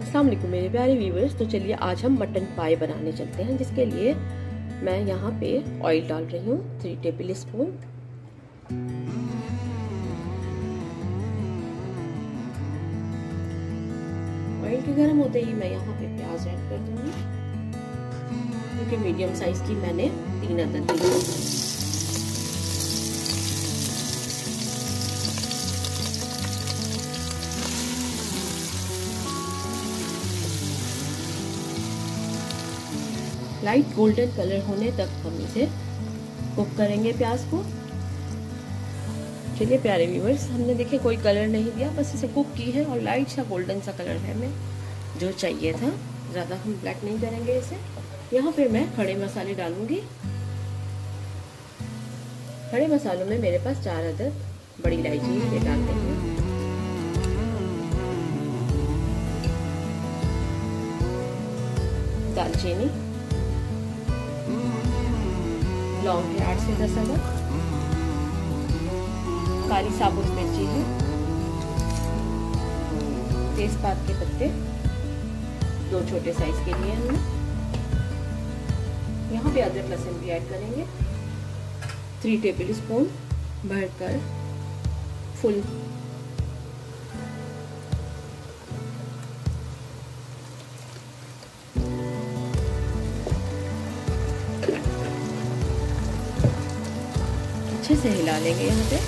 अस्सलाम वालेकुम मेरे प्यारे व्यूवर्स। तो चलिए आज हम मटन पाई बनाने चलते हैं, जिसके लिए मैं यहाँ पे ऑयल डाल रही हूँ 3 टेबल स्पून। ऑयल के गर्म होते ही मैं यहाँ पे प्याज ऐड कर दूंगी, क्योंकि मीडियम साइज की मैंने 3 अदद ली। लाइट गोल्डन कलर होने तक हम इसे कुक करेंगे प्याज को। चलिए प्यारे व्यूवर्स, हमने देखे कोई कलर नहीं दिया, बस इसे कुक की है और लाइट सा गोल्डन सा कलर है हमें जो चाहिए था। ज़्यादा हम ब्लैक नहीं करेंगे इसे। यहाँ पे मैं खड़े मसाले डालूंगी। खड़े मसालों में मेरे पास 4 अदद बड़ी इलायची ये डाल देंगे। दालचीनी, लौंग है 8 से 10 अदद, काली साबुत मिर्ची है, तेजपात के पत्ते 2 छोटे साइज के लिए हमने। यहाँ पे अदरक लहसुन भी ऐड करेंगे 3 टेबल स्पून भरकर फुल। अच्छे से हिला लेंगे यहाँ पे।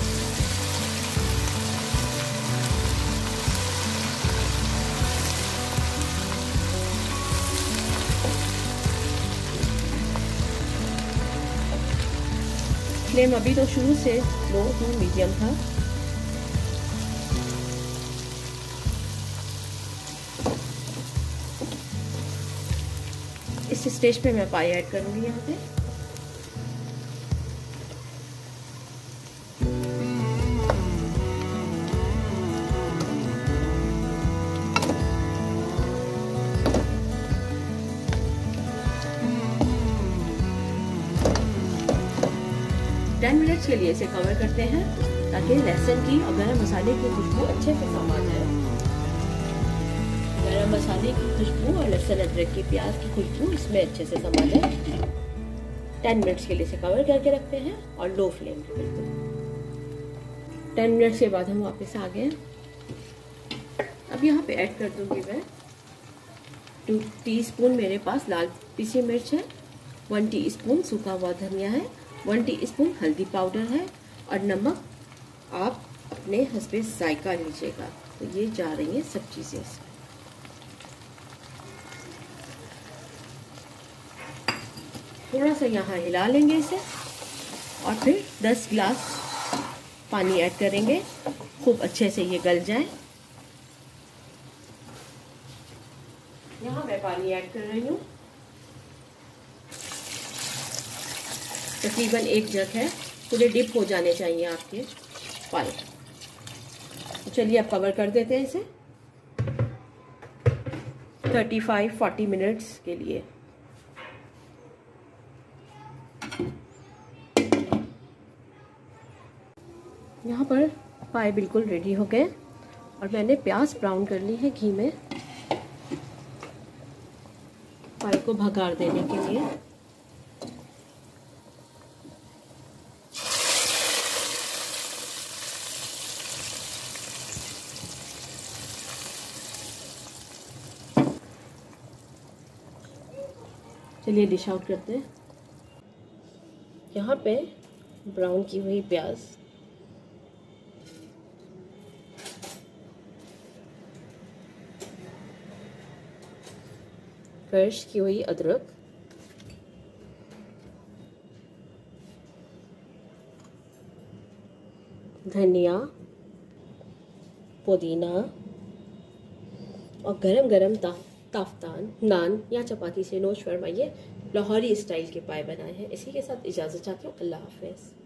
फ्लेम अभी तो शुरू से लो टू मीडियम था। इस स्टेज पे मैं पाई ऐड करूंगी यहाँ पे। मिनट्स के लिए इसे कवर करते हैं, ताकि लहसुन की और गरम मसाले की खुशबू अच्छे से समा जाए। गरम मसाले की खुशबू और लहसुन अदरक की प्याज की खुशबू इसमें अच्छे से समा जाए। 10 मिनट्स के लिए इसे कवर करके रखते हैं और लो फ्लेम पे बिल्कुल। 10 मिनट्स के बाद हम वापस आ गए। अब यहाँ पे ऐड कर दूंगी मैं 2 टीस्पून मेरे पास लाल पीसी मिर्च है, 1 टीस्पून सूखा हुआ धनिया है, 1 टीस्पून हल्दी पाउडर है और नमक आप अपने हस्बे जायका लीजिएगा। तो ये जा रही हैं सब चीज़ें। थोड़ा सा यहाँ हिला लेंगे इसे और फिर 10 गिलास पानी ऐड करेंगे, खूब अच्छे से ये गल जाए। यहाँ मैं पानी ऐड कर रही हूँ, तकरीबन 1 जग है। पूरे डिप हो जाने चाहिए आपके पाई। चलिए अब कवर कर देते हैं इसे 35-40 मिनट्स के लिए। यहाँ पर पाई बिल्कुल रेडी हो गए और मैंने प्याज ब्राउन कर ली है घी में, पाई को भगार देने के लिए। चलिए डिश आउट करते हैं। यहाँ पे ब्राउन की हुई प्याज, क्रश की हुई अदरक, धनिया, पुदीना और गरम गरम ताफ्तान नान या चपाती से नोश फरमाइए। लाहौरी स्टाइल के पाए बनाए हैं। इसी के साथ इजाज़त चाहती हूँ। अल्लाह हाफ़िज़।